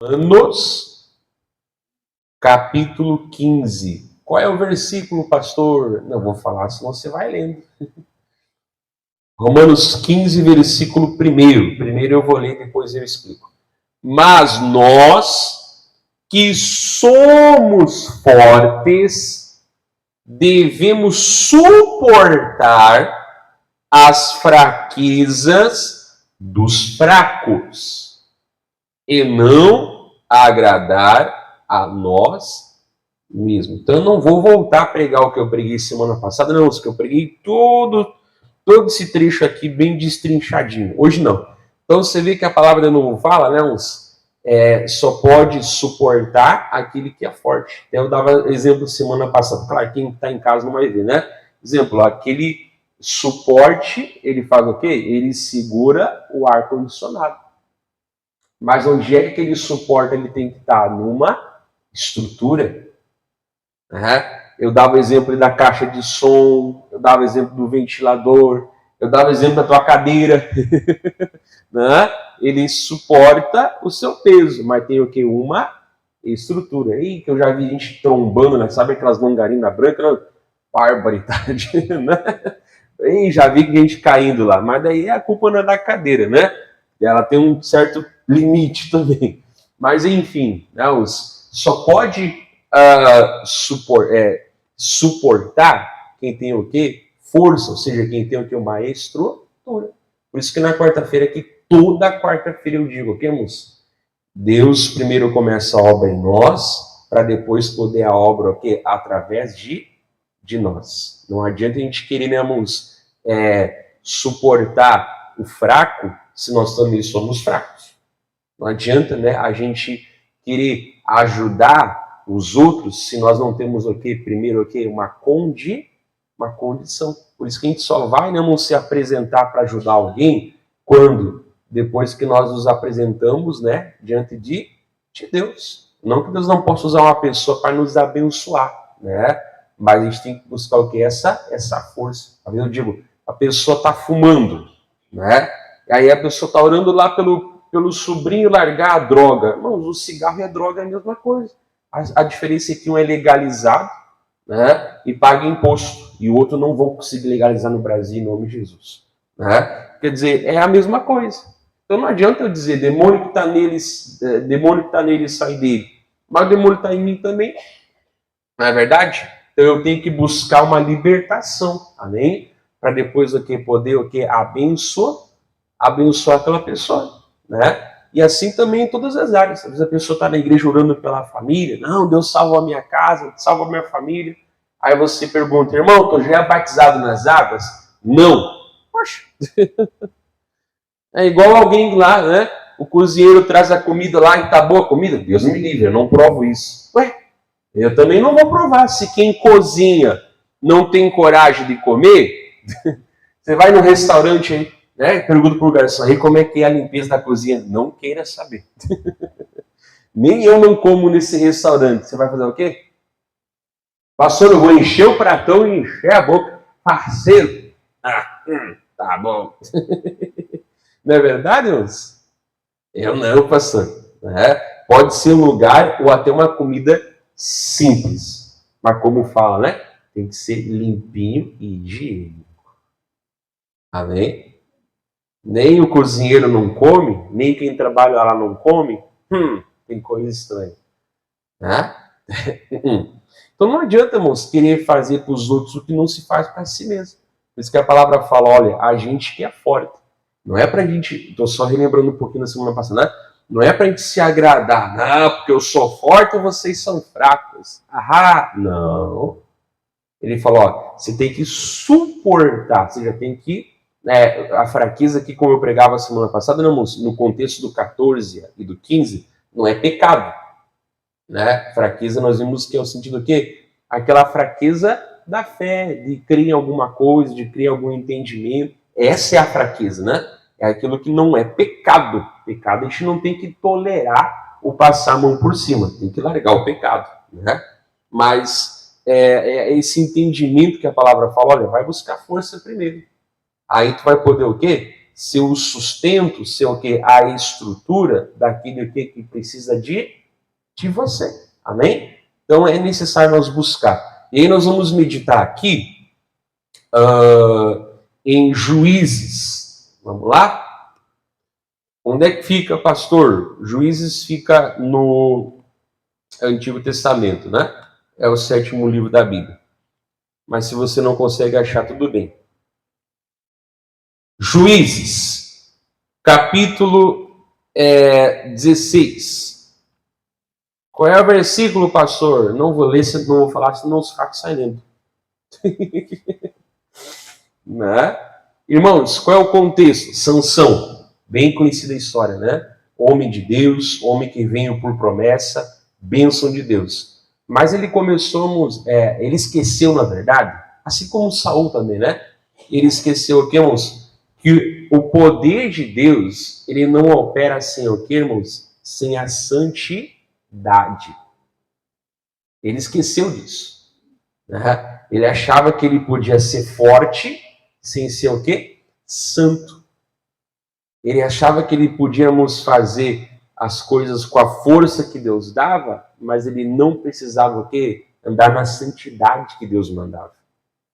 Romanos, capítulo 15. Qual é o versículo, pastor? Não vou falar, senão você vai lendo. Romanos 15, versículo 1. Primeiro eu vou ler, depois eu explico. Mas nós, que somos fortes, devemos suportar as fraquezas dos fracos e não agradar a nós mesmos. Então eu não vou voltar a pregar o que eu preguei semana passada, não, que eu preguei todo esse trecho aqui bem destrinchadinho. Hoje não. Então você vê que a palavra de novo fala, né, só pode suportar aquele que é forte. Eu dava exemplo semana passada. Claro, quem está em casa não vai ver, né? Exemplo, aquele suporte, ele faz o quê? Ele segura o ar-condicionado. Mas onde é que aquele suporte ele tem que estar? Numa estrutura. Eu dava exemplo da caixa de som, eu dava exemplo do ventilador, eu dava exemplo da tua cadeira. Né? Ele suporta o seu peso, mas tem o que? Uma estrutura. Aí que eu já vi gente trombando, né? Sabe aquelas longarinas brancas? Barbaridade, né? E já vi gente caindo lá, mas daí a culpa não é da cadeira, né? Ela tem um certo limite também. Mas enfim, né? Só pode suportar quem tem o quê? Força, ou seja, quem tem o quê? Uma estrutura. Por isso que na quarta-feira aqui, toda quarta-feira eu digo, ok, moço? Deus primeiro começa a obra em nós, para depois poder a obra, ok? Através de nós. Não adianta a gente querer, né, moço, suportar o fraco se nós também somos fracos. Não adianta, né, a gente querer ajudar os outros se nós não temos o quê? Primeiro o quê? Uma condição. Por isso que a gente só vai, né, se apresentar para ajudar alguém quando? Depois que nós nos apresentamos, né, diante de Deus. Não que Deus não possa usar uma pessoa para nos abençoar, né? Mas a gente tem que buscar o que? Essa força. Eu digo, a pessoa está fumando, né? E aí a pessoa está orando lá pelo sobrinho largar a droga. Irmãos, o cigarro e a droga é a mesma coisa. A diferença é que um é legalizado, né? E paga imposto. E o outro não vão conseguir legalizar no Brasil em nome de Jesus. Né? Quer dizer, é a mesma coisa. Então não adianta eu dizer, demônio que está nele sai dele. Mas o demônio está em mim também. Não é verdade? Então eu tenho que buscar uma libertação, amém? Para depois o que poder o que abençoar aquela pessoa, né? E assim também em todas as áreas. Às vezes a pessoa está na igreja orando pela família, não, Deus salva a minha casa, salva a minha família. Aí você pergunta, irmão, tu já é batizado nas águas? Não. Poxa. É igual alguém lá, né? O cozinheiro traz a comida lá e tá boa a comida? Deus me livre, eu não provo isso. Ué, eu também não vou provar. Se quem cozinha não tem coragem de comer, você vai no restaurante aí, né? Pergunta pro garçom aí como é que é a limpeza da cozinha. Não queira saber. Nem eu não como nesse restaurante. Você vai fazer o quê? Pastor, eu vou encher o pratão e encher a boca. Parceiro. Tá bom. Não é verdade, irmãos? Eu não, pastor. Pode ser um lugar ou até uma comida simples. Mas como fala, né? Tem que ser limpinho e higiênico. Amém? Nem o cozinheiro não come, nem quem trabalha lá não come. Tem coisa estranha. Né? Então não adianta, irmãos, querer fazer para os outros o que não se faz para si mesmo. Por isso que a palavra fala, olha, a gente que é forte. Não é para a gente, estou só relembrando um pouquinho na semana passada, né? Não é para a gente se agradar, não, porque eu sou forte e vocês são fracos. Não. Ele falou, ó, você tem que suportar, você já tem que, a fraqueza aqui, como eu pregava semana passada, não, no contexto do 14 e do 15, não é pecado. Né? Fraqueza nós vimos que é o sentido do quê? Aquela fraqueza da fé, de crer em alguma coisa, de crer em algum entendimento. Essa é a fraqueza, né? É aquilo que não é pecado. Pecado a gente não tem que tolerar ou passar a mão por cima. Tem que largar o pecado, né? Mas é esse entendimento que a palavra fala, olha, vai buscar força primeiro. Aí tu vai poder o quê? ser o sustento, ser o quê? A estrutura daquilo que precisa de você. Amém? Então é necessário nós buscar. E aí nós vamos meditar aqui em Juízes. Vamos lá? Onde é que fica, pastor? Juízes fica no Antigo Testamento, né? É o 7º livro da Bíblia. Mas se você não consegue achar, tudo bem. Juízes, capítulo 16. Qual é o versículo, pastor? Não vou ler, não vou falar, senão os fracos saem lendo. Né? Irmãos, qual é o contexto? Sansão, bem conhecida a história, né? Homem de Deus, homem que veio por promessa, bênção de Deus. Mas ele ele esqueceu, na verdade, assim como Saul também, né? Ele esqueceu o que, irmãos? Que o poder de Deus, ele não opera sem o que, irmãos? Sem a santidade. Ele esqueceu disso. Né? Ele achava que ele podia ser forte sem ser o quê? Santo. Ele achava que ele podíamos fazer as coisas com a força que Deus dava, mas ele não precisava o quê? Andar na santidade que Deus mandava.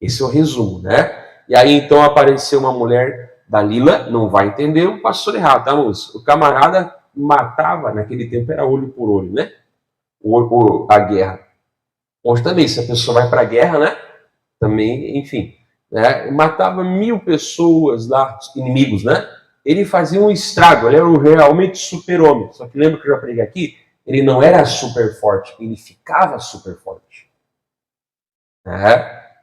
Esse é o resumo, né? E aí então apareceu uma mulher, Dalila, não vai entender o pastor errado, tá, moço? O camarada matava, naquele tempo era olho por olho, né? A guerra. Hoje também, se a pessoa vai para a guerra, né? Também, enfim, né? Matava 1000 pessoas lá, inimigos, né? Ele fazia um estrago, ele era realmente super-homem. Só que lembra que eu já preguei aqui? Ele não era super forte, ele ficava super forte.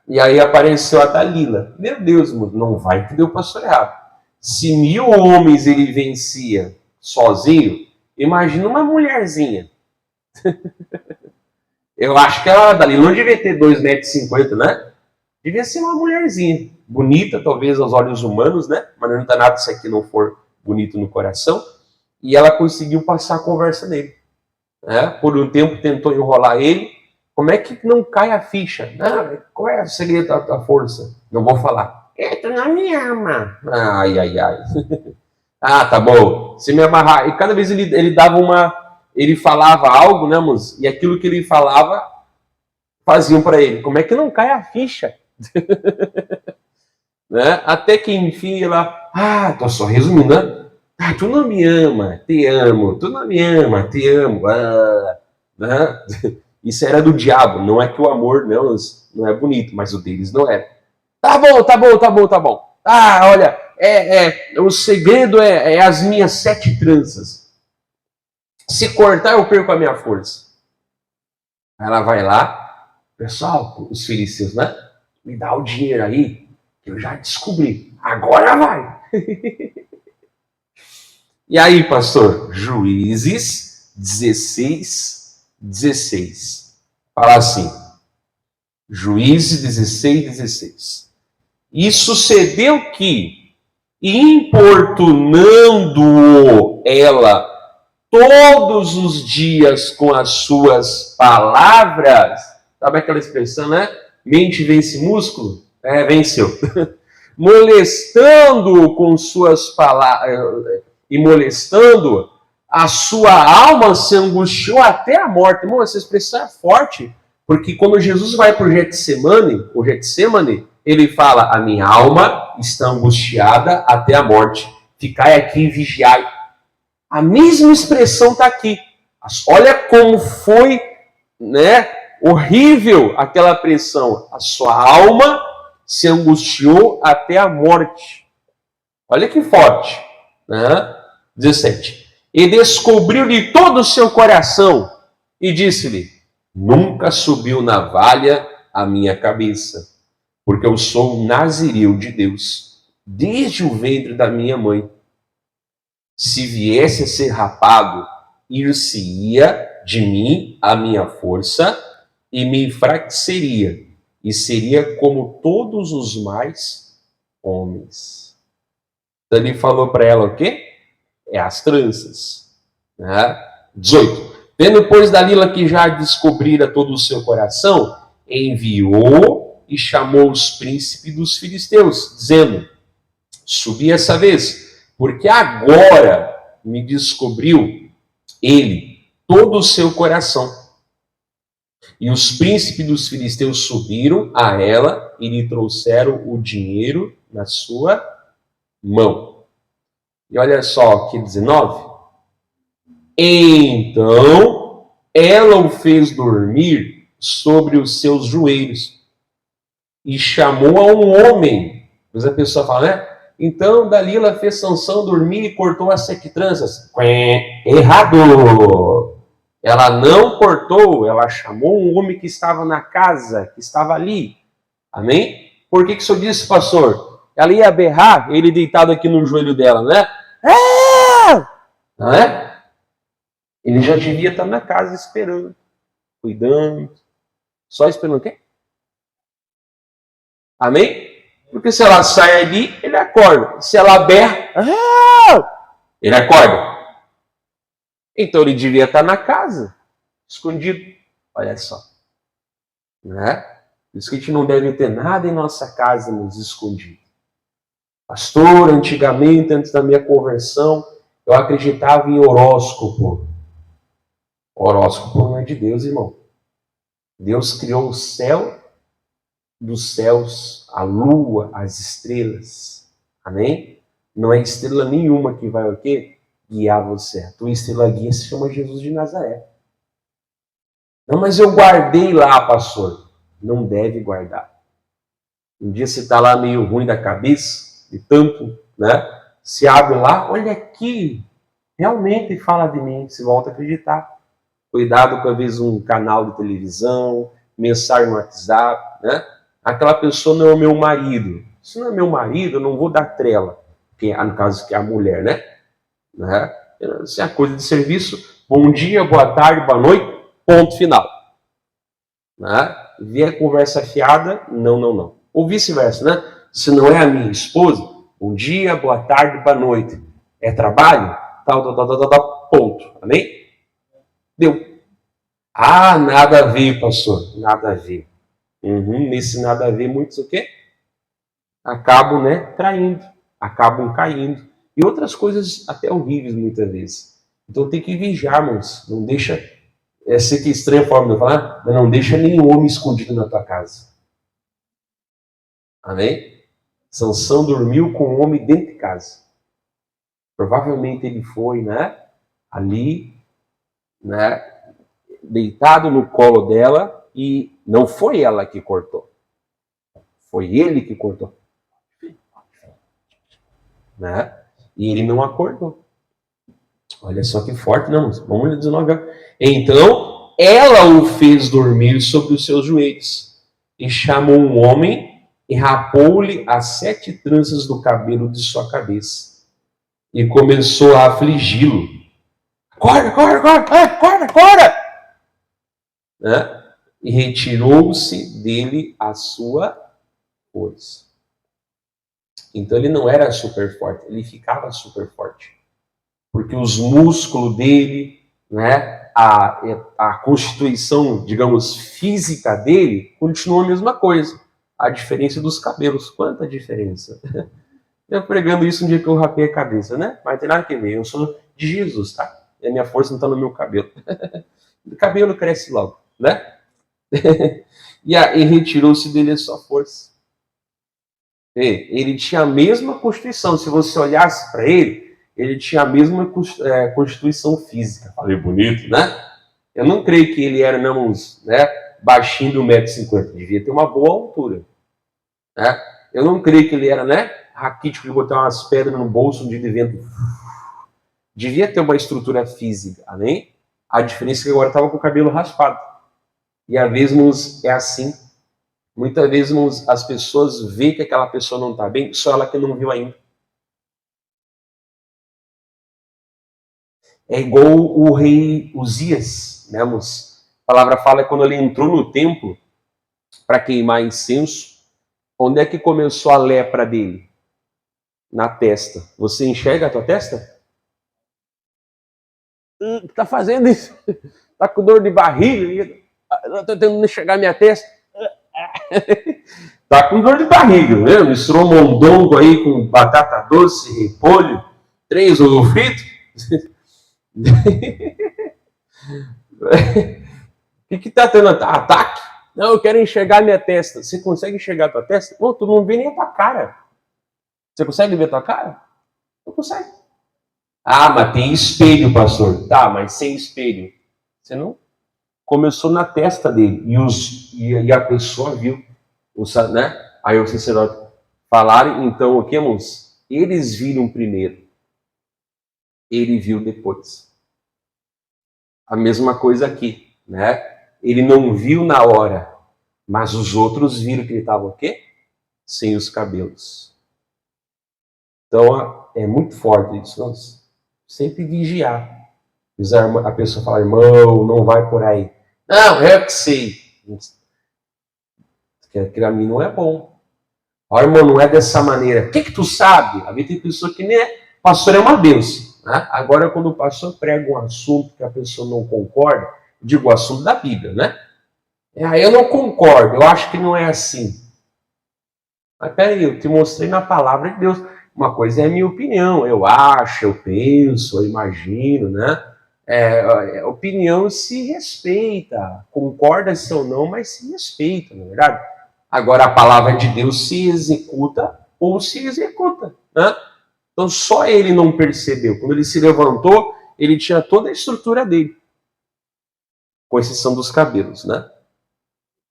E aí apareceu a Dalila. Meu Deus, não vai entender o pastor errado. Se 1000 homens ele vencia sozinho, imagina uma mulherzinha. Eu acho que a Dalila não devia ter 2,50 m, né? Devia ser uma mulherzinha. Bonita, talvez, aos olhos humanos, né? Mas não está nada se aqui não for bonito no coração. E ela conseguiu passar a conversa nele. Né? Por um tempo tentou enrolar ele. Como é que não cai a ficha? Qual é o segredo da força? Não vou falar. Tu não me ama. Ai, ai, ai. Ah, tá bom. Se me amarrar. E cada vez ele dava ele falava algo, né, moço? E aquilo que ele falava, faziam para ele. Como é que não cai a ficha? Né? Até que, enfim, ela... tô só resumindo, né? Tu não me ama, te amo. Tu não me ama, te amo. Né? Isso era do diabo. Não é que o amor não é bonito, mas o deles não era. Tá bom, tá bom, tá bom, tá bom. Olha, o segredo é as minhas 7 tranças. Se cortar, eu perco a minha força. Ela vai lá, pessoal, os filisteus, né? Me dá o dinheiro aí, que eu já descobri. Agora vai! E aí, pastor? Juízes 16, 16. Fala assim. Juízes 16, 16. E sucedeu que, importunando ela todos os dias com as suas palavras, sabe aquela expressão, né? Mente vence músculo? Venceu. Molestando com suas palavras, e molestando, a sua alma se angustiou até a morte. Irmão, essa expressão é forte, porque quando Jesus vai para o Getsemane, ele fala, a minha alma está angustiada até a morte. Ficai aqui e vigiai. A mesma expressão está aqui. Olha como foi, né, horrível aquela pressão. A sua alma se angustiou até a morte. Olha que forte. Né? 17. E descobriu-lhe todo o seu coração e disse-lhe, nunca subiu navalha a minha cabeça, porque eu sou um nazireu de Deus, desde o ventre da minha mãe. Se viesse a ser rapado, ir-se-ia de mim a minha força e me enfraqueceria, e seria como todos os mais homens. Então ele falou para ela o quê? As tranças. Né? 18. Tendo, pois, Dalila que já descobrira todo o seu coração, enviou e chamou os príncipes dos filisteus, dizendo, subi essa vez, porque agora me descobriu ele todo o seu coração. E os príncipes dos filisteus subiram a ela e lhe trouxeram o dinheiro na sua mão. E olha só aqui 19. Então ela o fez dormir sobre os seus joelhos e chamou a um homem. Mas a pessoa fala, né? Então Dalila fez Sansão dormir e cortou as 7 tranças. Errado! Ela não cortou, ela chamou um homem que estava na casa, que estava ali. Amém? Por que o senhor disse, pastor? Ela ia berrar, ele deitado aqui no joelho dela, né? Não é? Ele já devia estar na casa esperando, cuidando, só esperando o quê? Amém? Porque se ela sai ali, ele acorda. Se ela berra, ele acorda. Então ele devia estar na casa, escondido. Olha só. Né? Por isso que a gente não deve ter nada em nossa casa nos escondido. Pastor, antigamente, antes da minha conversão, eu acreditava em horóscopo. Horóscopo não é de Deus, irmão. Deus criou o céu dos céus, a lua, as estrelas. Amém? Não é estrela nenhuma que vai o quê? Guiar você. A tua estrela guia se chama Jesus de Nazaré. Não, mas eu guardei lá, pastor. Não deve guardar. Um dia você está lá meio ruim da cabeça, de tanto, né? Se abre lá, olha aqui, realmente fala de mim, se volta a acreditar. Cuidado com, às vezes, um canal de televisão, mensagem no WhatsApp, né? Aquela pessoa não é o meu marido. Se não é meu marido, eu não vou dar trela. Que, no caso, que é a mulher, né? Se é coisa de serviço, bom dia, boa tarde, boa noite, ponto final. Né? Vier conversa fiada, não. Ou vice-versa, né? Se não é a minha esposa, bom dia, boa tarde, boa noite. É trabalho? Tal, ponto. Amém? Deu. Ah, nada a ver, pastor. Nada a ver. Nesse nada a ver, muitos o quê? Acabam, né, traindo. Acabam caindo. E outras coisas até horríveis, muitas vezes. Então tem que vigiar, irmãos. Não deixa... Sei que é estranha a forma de eu falar, mas não deixa nenhum homem escondido na tua casa. Amém? Sansão dormiu com um homem dentro de casa. Provavelmente ele foi, né? Ali, né? Deitado no colo dela e não foi ela que cortou. Foi ele que cortou. Né? E ele não acordou. Olha só que forte, não. Vamos ler 19. Então, ela o fez dormir sobre os seus joelhos e chamou um homem e rapou-lhe as 7 tranças do cabelo de sua cabeça e começou a afligi-lo. Acorda! Né? E retirou-se dele a sua força. Então ele não era super forte, ele ficava super forte. Porque os músculos dele, né, a constituição, digamos, física dele, continua a mesma coisa. A diferença dos cabelos. Quanta diferença? Eu pregando isso um dia que eu rapei a cabeça, né? Mas tem nada a ver, eu sou de Jesus, tá? E a minha força não está no meu cabelo. O cabelo cresce logo, né? E retirou-se dele a sua força. Ele tinha a mesma constituição. Se você olhasse para ele, ele tinha a mesma constituição física. Falei bonito, né? Eu não creio que ele era, não, né, baixinho de 1,50 m. Devia ter uma boa altura. Né? Eu não creio que ele era, né, raquítico de botar umas pedras no bolso um dia de vento. Devia ter uma estrutura física, amém? A diferença é que agora estava com o cabelo raspado. E às vezes é assim. Muitas vezes as pessoas veem que aquela pessoa não está bem, só ela que não viu ainda. É igual o rei Uzias, né, moço? A palavra fala que quando ele entrou no templo para queimar incenso, onde é que começou a lepra dele? Na testa. Você enxerga a tua testa? Tá fazendo isso? Tá com dor de barriga? Eu tô tentando enxergar minha testa. Tá com dor de barriga, né? Misturou mondongo aí com batata doce, repolho, 3 ovo frito? O que tá tendo ataque? Não, eu quero enxergar minha testa. Você consegue enxergar a tua testa? Não, tu não vê nem a tua cara. Você consegue ver a tua cara? Não consegue. Ah, mas tem espelho, pastor. Tá, mas sem espelho. Você não... Começou na testa dele. E a pessoa viu. Né? Aí o sacerdote falaram, então, o que, irmãos? Eles viram primeiro. Ele viu depois. A mesma coisa aqui, né? Ele não viu na hora, mas os outros viram que ele estava o quê? Sem os cabelos. Então, é muito forte isso. Nós sempre vigiar. A pessoa fala, irmão, não vai por aí. Não, eu que sei. Aquilo a mim não é bom. Olha, irmão, não é dessa maneira. O que tu sabe? A vida tem pessoa que nem é. Pastor é uma bênção. Né? Agora, quando o pastor prega um assunto que a pessoa não concorda, digo o assunto da Bíblia, né? Eu não concordo, eu acho que não é assim. Mas peraí, eu te mostrei na palavra de Deus. Uma coisa é a minha opinião, eu acho, eu penso, eu imagino, né? Opinião se respeita, concorda-se ou não, mas se respeita, não é verdade? Agora a palavra de Deus se executa ou se executa, né? Então só ele não percebeu. Quando ele se levantou, ele tinha toda a estrutura dele, com exceção dos cabelos, né?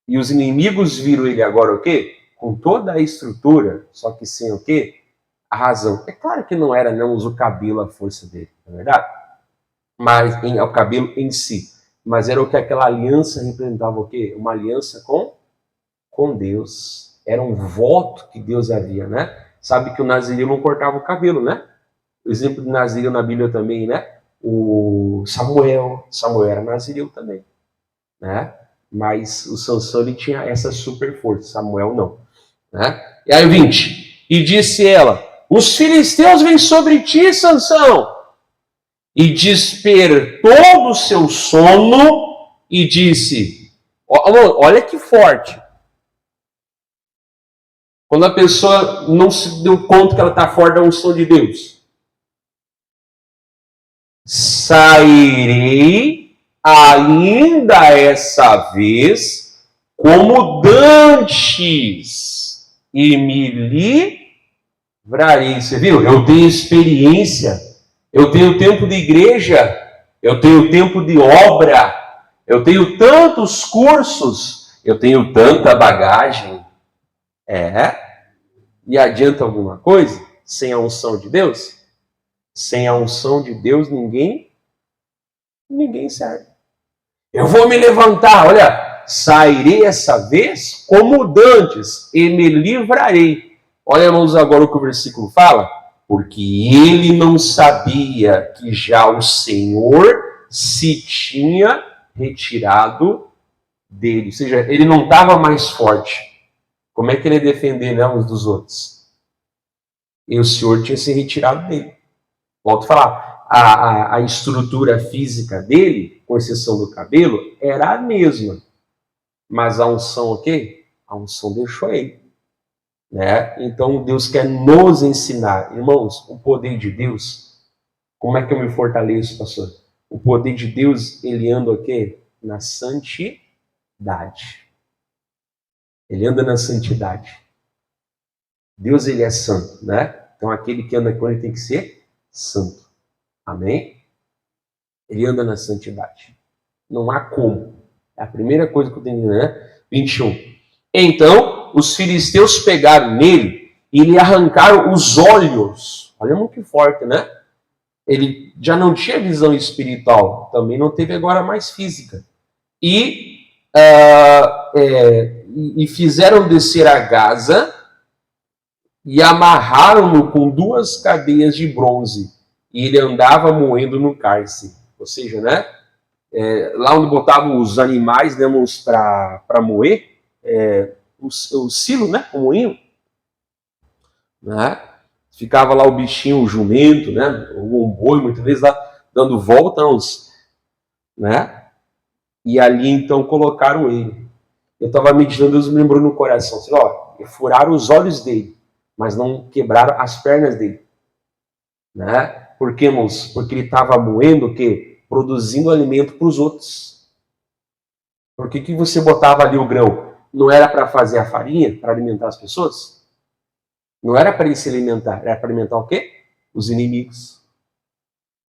E os inimigos viram ele agora o quê? Com toda a estrutura, só que sem o quê? A razão. É claro que não era não o cabelo a força dele, não é verdade? Mas o cabelo em si. Mas era o que aquela aliança representava o quê? Uma aliança com Deus. Era um voto que Deus havia, né? Sabe que o nazireu não cortava o cabelo, né? O exemplo de nazireu na Bíblia também, né? O Samuel era nazireu também, né? Mas o Sansão ele tinha essa super força, Samuel não, né? E aí 20, e disse ela, os filisteus vêm sobre ti, Sansão, e despertou do seu sono e disse, olha que forte, quando a pessoa não se deu conta que ela está fora da unção de Deus, sairei ainda essa vez como dantes e me livrarei. Você viu? Eu tenho experiência, eu tenho tempo de igreja, eu tenho tempo de obra, eu tenho tantos cursos, eu tenho tanta bagagem. E adianta alguma coisa sem a unção de Deus? Sem a unção de Deus, ninguém serve. Eu vou me levantar, olha, sairei essa vez como dantes e me livrarei. Olha, irmãos, agora o que o versículo fala. Porque ele não sabia que já o Senhor se tinha retirado dele. Ou seja, ele não estava mais forte. Como é que ele ia defender, né, uns dos outros? E o Senhor tinha se retirado dele. Volto a falar, a estrutura física dele, com exceção do cabelo, era a mesma. Mas a unção o quê? A unção deixou ele. Né? Então Deus quer nos ensinar. Irmãos, o poder de Deus, como é que eu me fortaleço, pastor? O poder de Deus, ele anda o quê? Na santidade. Ele anda na santidade. Deus, ele é santo, né? Então aquele que anda com ele tem que ser santo. Amém? Ele anda na santidade. Não há como. É a primeira coisa que eu tenho que dizer, né? 21. Então, os filisteus pegaram nele e lhe arrancaram os olhos. Olha muito forte, né? Ele já não tinha visão espiritual, também não teve agora mais física. E fizeram descer a Gaza e amarraram-no com 2 cadeias de bronze. E ele andava moendo no cárcere. Ou seja, né? Lá onde botavam os animais, né, para moer, o silo, né, o moinho, né? Ficava lá o bichinho, o jumento, né, o boi, muitas vezes lá dando volta, né? E ali então colocaram ele. Eu estava meditando, Deus me lembrou no coração, assim, furaram os olhos dele, mas não quebraram as pernas dele, né? Por quê, moço? Porque ele estava moendo o quê? Produzindo alimento para os outros. Por que você botava ali o grão? Não era para fazer a farinha, para alimentar as pessoas? Não era para ele se alimentar, era para alimentar o quê? Os inimigos.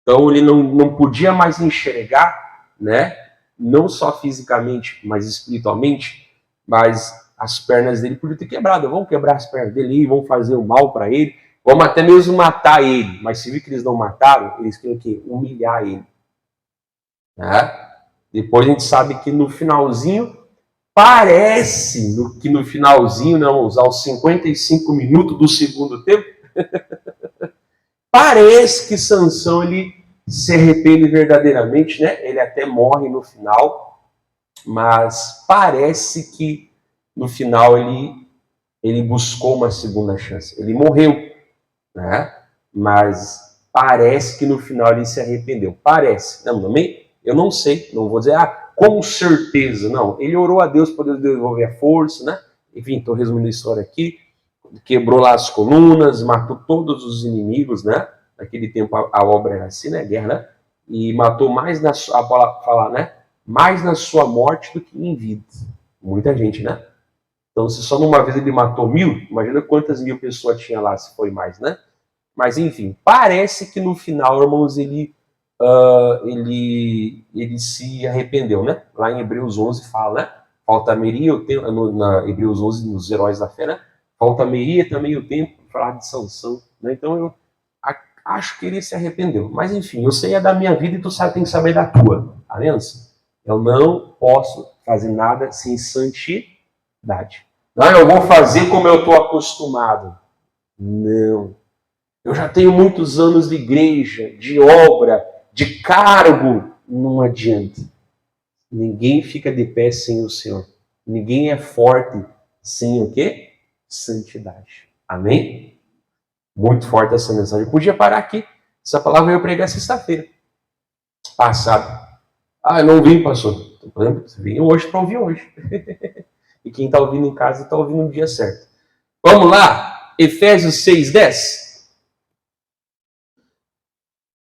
Então ele não podia mais enxergar, né? Não só fisicamente, mas espiritualmente, mas as pernas dele podiam ter quebrado. Vamos quebrar as pernas dele, vão fazer o mal para ele, vamos até mesmo matar ele. Mas se viu que eles não mataram, eles queriam que humilhar ele. Né? Depois a gente sabe que no finalzinho, parece que no finalzinho, não, aos 55 minutos do segundo tempo, parece que Sansão ele se arrepende verdadeiramente, né? Ele até morre no final, mas parece que no final ele buscou uma segunda chance. Ele morreu, né? Mas parece que no final ele se arrependeu. Parece, não, também eu não sei, não vou dizer, com certeza, não. Ele orou a Deus para Deus devolver a força, né? Enfim, estou resumindo a história aqui. Quebrou lá as colunas, matou todos os inimigos, né? Naquele tempo a obra era assim, né? Guerra, né? E matou mais na sua, falar, né? Mais na sua morte do que em vida. Muita gente, né? Então, se só numa vez ele matou 1000, imagina quantas 1000 pessoas tinha lá, se foi mais, né? Mas, enfim, parece que no final, irmãos, ele se arrependeu, né? Lá em Hebreus 11 fala, né? Faltaria o tempo, na Hebreus 11, nos Heróis da Fé, né? Faltaria também o tempo para falar de Sansão, né? Então, eu acho que ele se arrependeu. Mas, enfim, eu sei da minha vida e tu tem que saber da tua. Aliança? Eu não posso fazer nada sem santidade. Não, eu vou fazer como eu estou acostumado. Não. Eu já tenho muitos anos de igreja, de obra, de cargo. Não adianta. Ninguém fica de pé sem o Senhor. Ninguém é forte sem o quê? Santidade. Amém? Muito forte essa mensagem. Eu podia parar aqui. Essa palavra eu ia pregar sexta-feira passada. Eu não vim, pastor. Você veio hoje para ouvir hoje. E quem está ouvindo em casa está ouvindo no dia certo. Vamos lá? Efésios 6:10.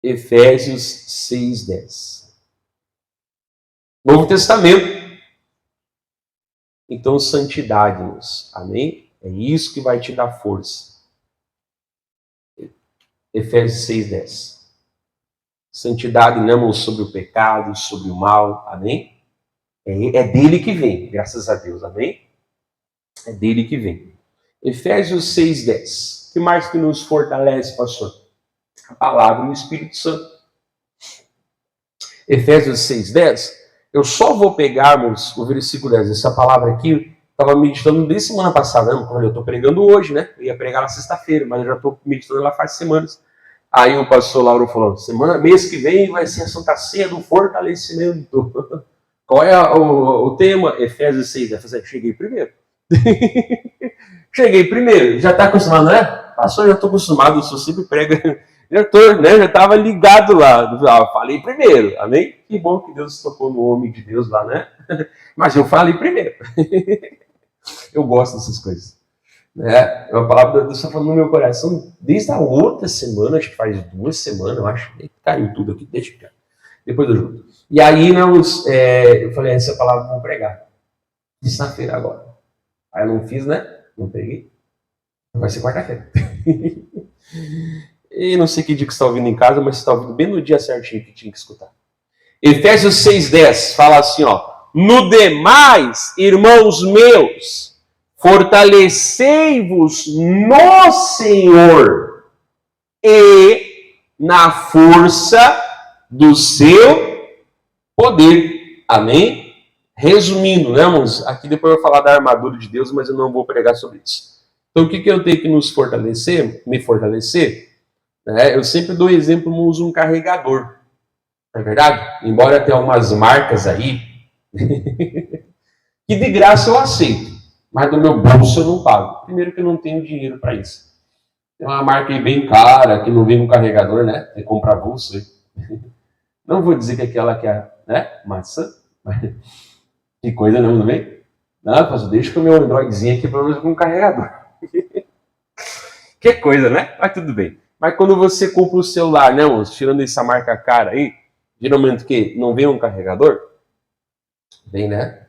Efésios 6:10. Novo Testamento. Então, santidade, meus. Amém? É isso que vai te dar força. Efésios 6:10. Santidade não sobre o pecado, sobre o mal. Amém? É dele que vem, graças a Deus. Amém? É dele que vem. Efésios 6:10. O que mais que nos fortalece, pastor? A palavra e o Espírito Santo. Efésios 6:10. Eu só vou pegarmos o versículo 10. Essa palavra aqui, estava meditando desde semana passada. Não, eu estou pregando hoje, né? Eu ia pregar na sexta-feira, mas eu já estou meditando lá faz semanas. Aí o pastor Lauro falou, mês que vem vai ser a Santa Ceia do fortalecimento. Qual é o tema? Efésios 6:10. Cheguei primeiro. Cheguei primeiro. Já está acostumado, né? Pastor, já estou acostumado, eu sou sempre prega. Já estava ligado lá. Falei primeiro, amém? Que bom que Deus tocou no homem de Deus lá, né? Mas eu falei primeiro. Eu gosto dessas coisas. É uma palavra de Deus está falando no meu coração desde a outra semana, acho que faz 2 semanas, eu acho. Caiu tudo aqui, deixa eu ver. Depois eu junto. E aí eu falei, essa palavra eu vou pregar. Sexta-feira agora. Aí eu não fiz, né? Não peguei. Vai ser quarta-feira. E não sei que dia que você está ouvindo em casa, mas você está ouvindo bem no dia certinho que tinha que escutar. Efésios 6:10 fala assim, no demais, irmãos meus, fortalecei-vos no Senhor e na força do seu poder. Amém? Resumindo, né, irmãos? Aqui depois eu vou falar da armadura de Deus, mas eu não vou pregar sobre isso. Então, o que eu tenho que me fortalecer? Eu sempre dou exemplo, eu uso um carregador. Não é verdade? Embora tenha umas marcas aí, que de graça eu aceito, mas do meu bolso eu não pago. Primeiro que eu não tenho dinheiro para isso. Tem uma marca aí bem cara, que não vem com carregador, né? Tem que comprar bolso aí. Não vou dizer que aquela que é, né? Maçã. Que coisa não vem? Não, mas deixa com o meu Androidzinho aqui, pelo menos com um carregador. Que coisa, né? Mas tudo bem. Mas quando você compra o celular, né, moço, tirando essa marca cara aí, geralmente o quê? Não vem um carregador? Vem, né?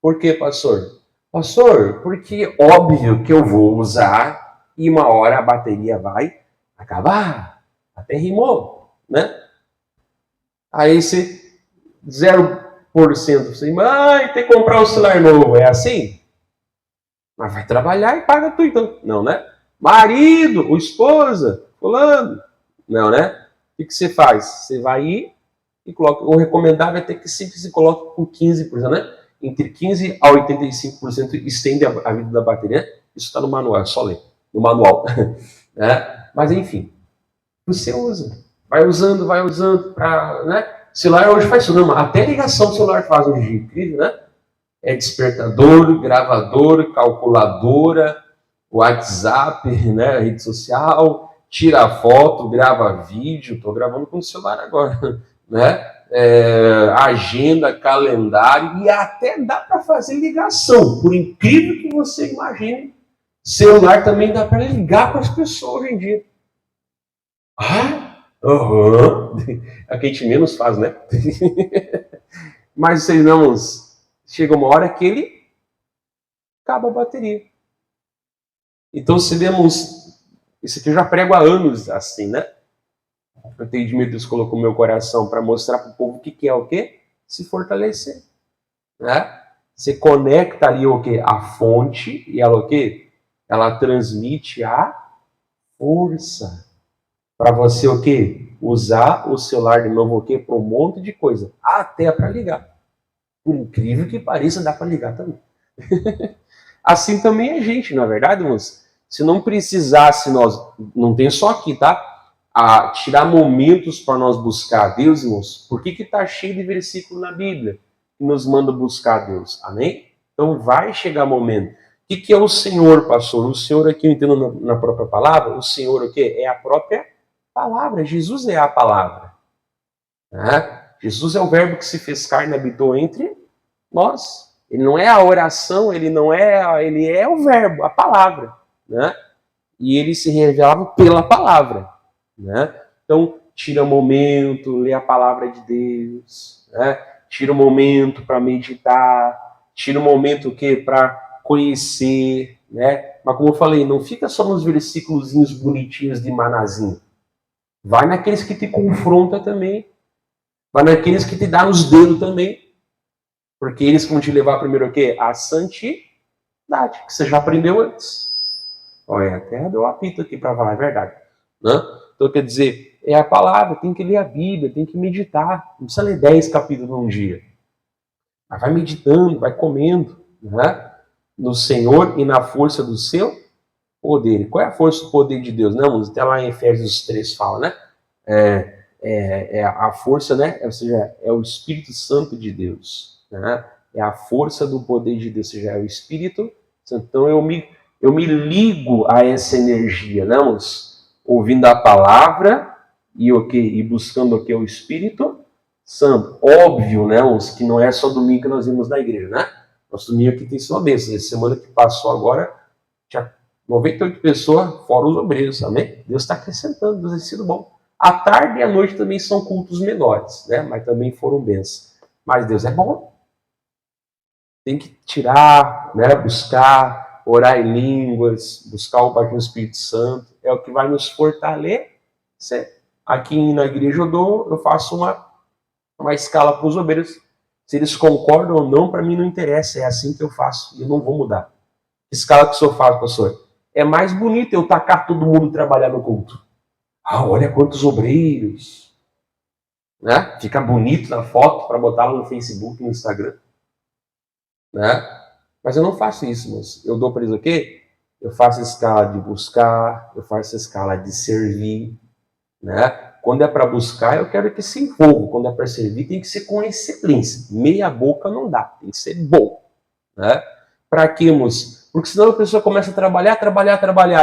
Por quê, pastor? Pastor, porque óbvio que eu vou usar e uma hora a bateria vai acabar. Até rimou, né? Aí você 0%, você, mãe, tem que comprar um celular novo. É assim? Mas vai trabalhar e paga tudo então. Não, né? Marido, ou esposa, fulano. Não, né? O que você faz? Você vai ir e coloca. O recomendável é ter que sempre se coloque com 15%, né? Entre 15% a 85% estende a vida da bateria. Isso está no manual, é só ler. No manual. Né? Mas enfim, você usa. Vai usando. Né? Celular hoje faz tudo. Até ligação do celular faz hoje. Incrível, né? É despertador, gravador, calculadora, WhatsApp, né, rede social, tira foto, grava vídeo, estou gravando com o celular agora, né? Agenda, calendário e até dá para fazer ligação, por incrível que você imagine, celular também dá para ligar para as pessoas hoje em dia. Ah, uhum. É o que a gente menos faz, né? Mas vocês não, chega uma hora que ele acaba a bateria. Então, se vemos, isso aqui eu já prego há anos assim, né? O entendimento Deus colocou no meu coração para mostrar para o povo o que é o quê? Se fortalecer, né? Você conecta ali o quê? A fonte e ela o quê? Ela transmite a força para você o quê? Usar o celular de novo o quê? Para um monte de coisa, até para ligar. Por incrível que pareça, dá para ligar também. Assim também a gente, na verdade, moço. Se não precisasse nós, não tem só aqui, tá? A tirar momentos para nós buscar a Deus, irmãos. Por que está cheio de versículo na Bíblia que nos manda buscar a Deus? Amém? Então vai chegar momento. O que é o Senhor, pastor? O Senhor aqui eu entendo na própria palavra. O Senhor o quê? É a própria palavra. Jesus é a palavra. Né? Jesus é o verbo que se fez carne e habitou entre nós. Ele não é a oração, ele é o verbo, a palavra, né? E ele se revelava pela palavra, né? Então, tira um momento, lê a palavra de Deus, né? Tira um momento para meditar, tira um momento o quê? Para conhecer, né? Mas como eu falei, não fica só nos versículos bonitinhos de manazinho. Vai naqueles que te confronta também. Vai naqueles que te dá nos dedos também. Porque eles vão te levar primeiro o quê? A santidade, que você já aprendeu antes. Olha, até deu um apito aqui para falar a verdade. Né? Então, quer dizer, é a palavra, tem que ler a Bíblia, tem que meditar. Não precisa ler 10 capítulos num dia. Mas vai meditando, vai comendo, né? No Senhor e na força do seu poder. E qual é a força do poder de Deus? Não, até lá em Efésios 3 fala, né? A força, né? Ou seja, é o Espírito Santo de Deus. Né? É a força do poder de Deus, ou seja, é o Espírito Santo. Então eu me ligo a essa energia, né, ouvindo a palavra e buscando o que? O Espírito Santo. Óbvio, né, que não é só domingo que nós vimos na igreja, né? Nosso domingo aqui tem sua bênção. Essa semana que passou agora, tinha 98 pessoas, fora os obreiros, amém? Deus está acrescentando, Deus tem sido bom. À tarde e à noite também são cultos menores, né? Mas também foram bênçãos. Mas Deus é bom. Tem que tirar, né? Buscar, orar em línguas, buscar o batismo do Espírito Santo. É o que vai nos fortalecer. Aqui na igreja eu faço uma escala para os obreiros. Se eles concordam ou não, para mim não interessa. É assim que eu faço e eu não vou mudar. Que escala que o senhor faz, pastor? É mais bonito eu tacar todo mundo trabalhar no culto. Ah, olha quantos obreiros. Né? Fica bonito na foto para botar lá no Facebook, no Instagram. Né? Mas eu não faço isso, moço. Eu dou para eles o quê? Eu faço a escala de buscar, eu faço a escala de servir. Né? Quando é para buscar, eu quero que se envolva. Quando é para servir, tem que ser com excelência. Meia boca não dá, tem que ser bom. Né? Para quê, moço? Porque senão a pessoa começa a trabalhar,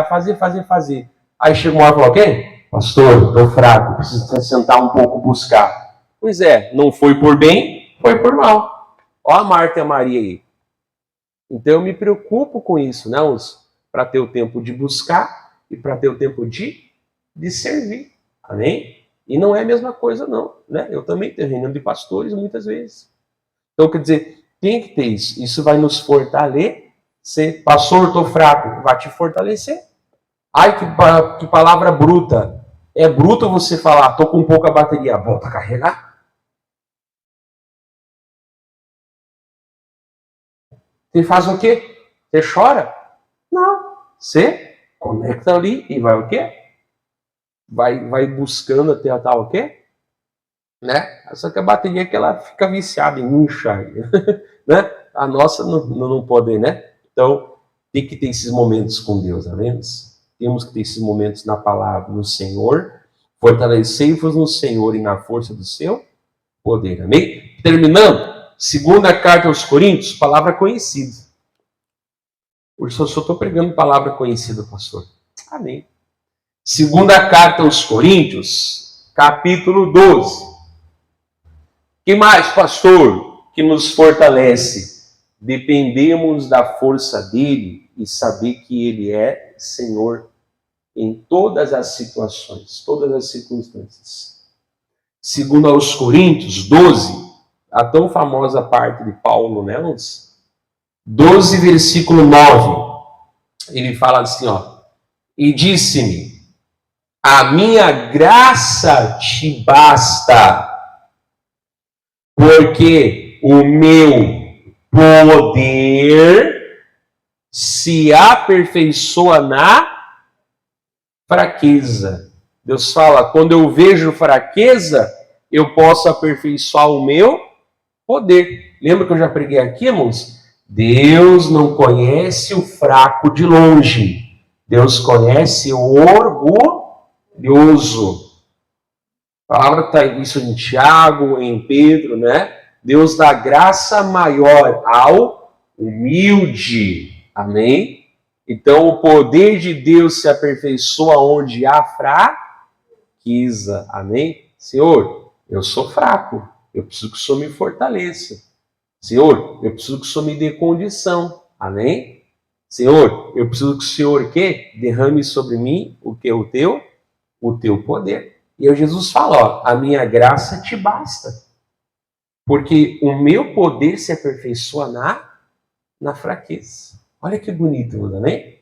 fazer. Aí chega uma hora e fala, o quê? Pastor, estou fraco, preciso sentar um pouco, buscar. Pois é, não foi por bem, foi por mal. Ó a Marta e a Maria aí. Então eu me preocupo com isso, né, para ter o tempo de buscar e para ter o tempo de de servir. Amém? E não é a mesma coisa, não. Né? Eu também tenho reunião de pastores muitas vezes. Então, quer dizer, tem que ter isso. Isso vai nos fortalecer. Pastor, estou fraco. Vai te fortalecer. Ai, que palavra bruta. É bruto você falar, estou com pouca bateria. Volta a carregar. Você faz o quê? Você chora? Não. Você conecta ali e vai o quê? Vai buscando até tal o quê? Né? Só que a bateria é que ela fica viciada em incha, né? A nossa não pode, né? Então, tem que ter esses momentos com Deus, amém? Temos que ter esses momentos na palavra, no Senhor, fortalecei-vos no Senhor e na força do seu poder, amém? Terminando, segunda carta aos Coríntios, palavra conhecida. Hoje só estou pregando palavra conhecida, pastor. Amém. Segunda carta aos Coríntios, capítulo 12. Que mais, pastor, que nos fortalece? Dependemos da força dele e saber que ele é Senhor em todas as situações, todas as circunstâncias. Segundo aos Coríntios 12, a tão famosa parte de Paulo, né, 12, versículo 9. Ele fala assim, ó: e disse-me, a minha graça te basta, porque o meu poder se aperfeiçoa na fraqueza. Deus fala, quando eu vejo fraqueza, eu posso aperfeiçoar o meu poder. Lembra que eu já preguei aqui, irmãos? Deus não conhece o fraco de longe. Deus conhece o orgulhoso. A palavra está isso em Tiago, em Pedro, né? Deus dá graça maior ao humilde. Amém? Então, o poder de Deus se aperfeiçoa onde há fraqueza. Amém? Senhor, eu sou fraco. Eu preciso que o Senhor me fortaleça. Senhor, eu preciso que o Senhor me dê condição. Amém? Senhor, eu preciso que o Senhor, o quê? Derrame sobre mim o que? O teu poder. E aí Jesus fala, ó, a minha graça te basta. Porque o meu poder se aperfeiçoa na fraqueza. Olha que bonito, amém?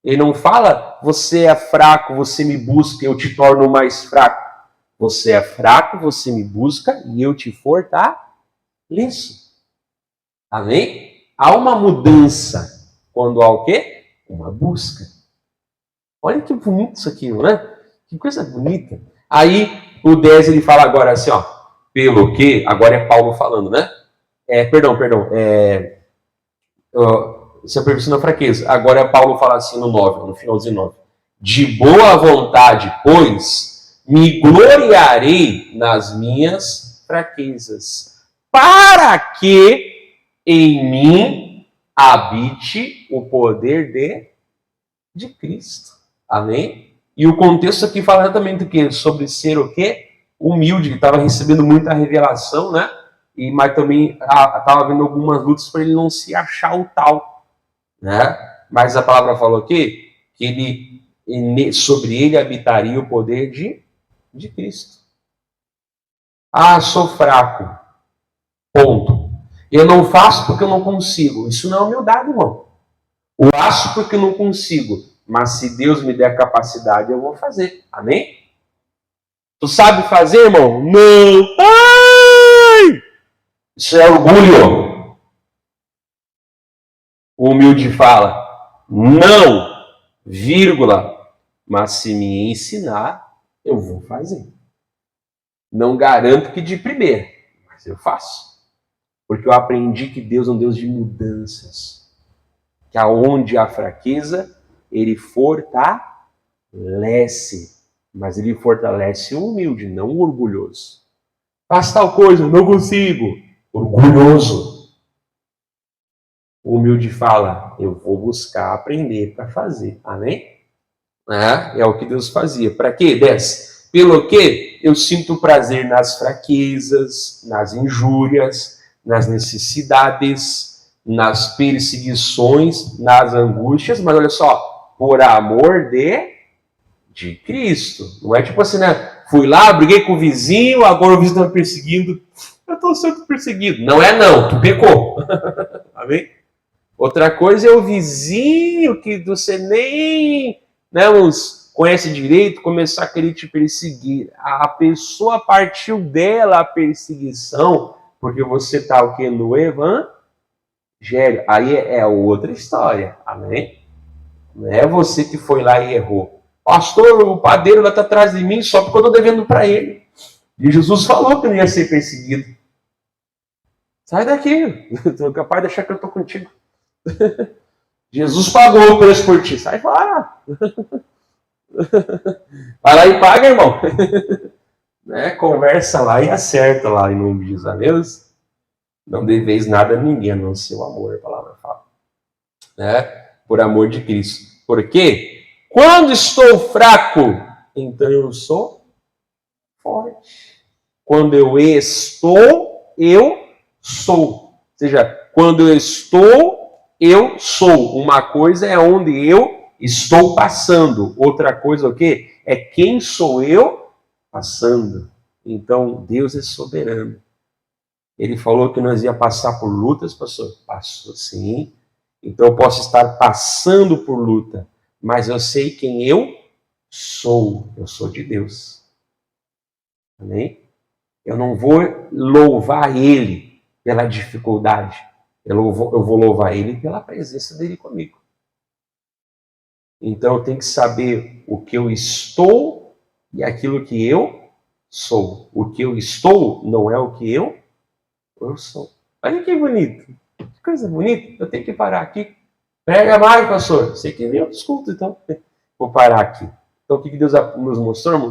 Ele não fala, você é fraco, você me busca, eu te torno mais fraco. Você é fraco, você me busca e eu te fortaleço. Amém? Há uma mudança quando há o quê? Uma busca. Olha que bonito isso aqui, né? Que coisa bonita. Aí o 10 ele fala agora assim, ó, pelo que, agora é Paulo falando, né? Se aperfeiçoa na fraqueza. Agora é Paulo fala assim no 9, no finalzinho 9. De boa vontade, pois, me gloriarei nas minhas fraquezas, para que em mim habite o poder de Cristo. Amém? E o contexto aqui fala exatamente o quê? Sobre ser o quê? Humilde. Ele estava recebendo muita revelação, né? Mas também estava havendo algumas lutas para ele não se achar o tal, né? Mas a palavra falou aqui que sobre ele habitaria o poder de Cristo. Ah, sou fraco. Ponto. Eu não faço porque eu não consigo. Isso não é humildade, irmão. Eu faço porque eu não consigo. Mas se Deus me der a capacidade, eu vou fazer. Amém? Tu sabe fazer, irmão? Não. Ai! Isso é orgulho. O humilde fala, não, vírgula, mas se me ensinar, eu vou fazer. Não garanto que de primeira, mas eu faço. Porque eu aprendi que Deus é um Deus de mudanças. Que aonde há fraqueza, ele fortalece. Mas ele fortalece o humilde, não o orgulhoso. Faz tal coisa, não consigo. Orgulhoso. O humilde fala, eu vou buscar aprender para fazer. Amém? É o que Deus fazia. Para quê? 10. Pelo que eu sinto prazer nas fraquezas, nas injúrias, nas necessidades, nas perseguições, nas angústias, mas olha só, por amor de de Cristo. Não é tipo assim, né? Fui lá, briguei com o vizinho, agora o vizinho está me perseguindo. Eu estou sendo perseguido. Não é não, tu pecou. Amém? Outra coisa é o vizinho que você nem, né, uns conhece direito, começar a querer te perseguir. A pessoa partiu dela a perseguição, porque você está o quê? No evangelho. Aí é outra história. Amém? Não é você que foi lá e errou. Pastor, o padeiro lá está atrás de mim só porque eu estou devendo para ele. E Jesus falou que não ia ser perseguido. Sai daqui. Tu é capaz de achar que eu estou contigo. Jesus pagou o preço por ti. Sai fora. Vai lá e paga, irmão. Né? Conversa lá e acerta lá em nome de Jesus. Não deveis nada a ninguém, a não ser o amor, a palavra fala. Né? Por amor de Cristo. Por quê? Quando estou fraco, então eu sou forte. Quando eu estou, eu sou. Ou seja, quando eu estou, eu sou. Uma coisa é onde eu estou passando. Outra coisa o quê? É quem sou eu passando. Então, Deus é soberano. Ele falou que nós ia passar por lutas, pastor. Passou sim. Então eu posso estar passando por luta, mas eu sei quem eu sou. Eu sou de Deus. Amém? Eu não vou louvar Ele pela dificuldade. Eu vou louvar Ele pela presença dEle comigo. Então eu tenho que saber o que eu estou e aquilo que eu sou. O que eu estou não é o que eu sou. Olha que bonito. Que coisa bonita. Eu tenho que parar aqui. Prega mais, pastor. Você que vem outros cultos, então. Vou parar aqui. Então o que Deus nos mostrou?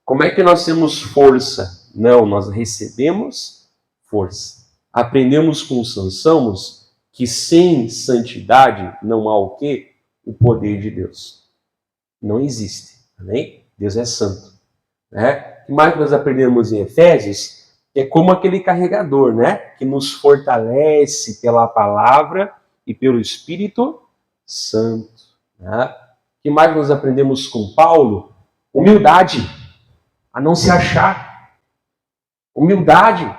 Como é que nós temos força? Não, nós recebemos força. Aprendemos com Sansão que sem santidade não há o quê? O poder de Deus. Não existe. Amém? Deus é santo. Né? O que mais nós aprendemos em Efésios é como aquele carregador, né? Que nos fortalece pela palavra e pelo Espírito Santo. Né? O que mais nós aprendemos com Paulo? Humildade. A não se achar. Humildade.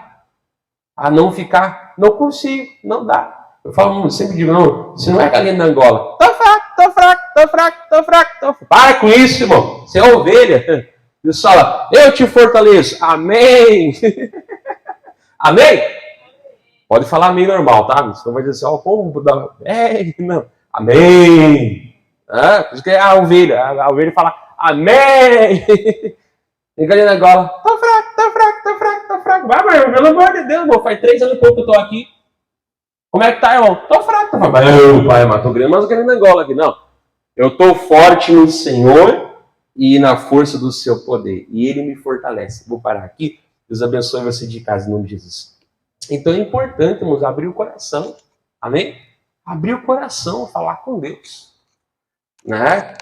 A não ficar, não consigo, não dá. Eu falo, sempre digo, não, você não é galinha da Angola. Tô fraco, tô fraco, tô fraco, tô fraco, tô fraco. Para com isso, irmão. Você é ovelha. Deus fala, eu te fortaleço. Amém. Amém? Pode falar amém normal, tá? Você não vai dizer assim, ó, o povo dá... não. Amém. Por isso que é a ovelha fala, amém. E galinha da Angola, tô fraco, tô fraco, tô fraco, tô fraco. Vai, mas pelo amor de Deus, irmão, faz 3 anos e pouco que eu tô aqui. Como é que tá, irmão? Tô fraco, tô fraco. Meu pai, mas tô grande, mas galinha da Angola aqui. Não. Eu tô forte no Senhor e na força do seu poder. E Ele me fortalece. Vou parar aqui. Deus abençoe você de casa, em nome de Jesus. Então é importante, irmãos, abrir o coração. Amém? Abrir o coração, falar com Deus. Né?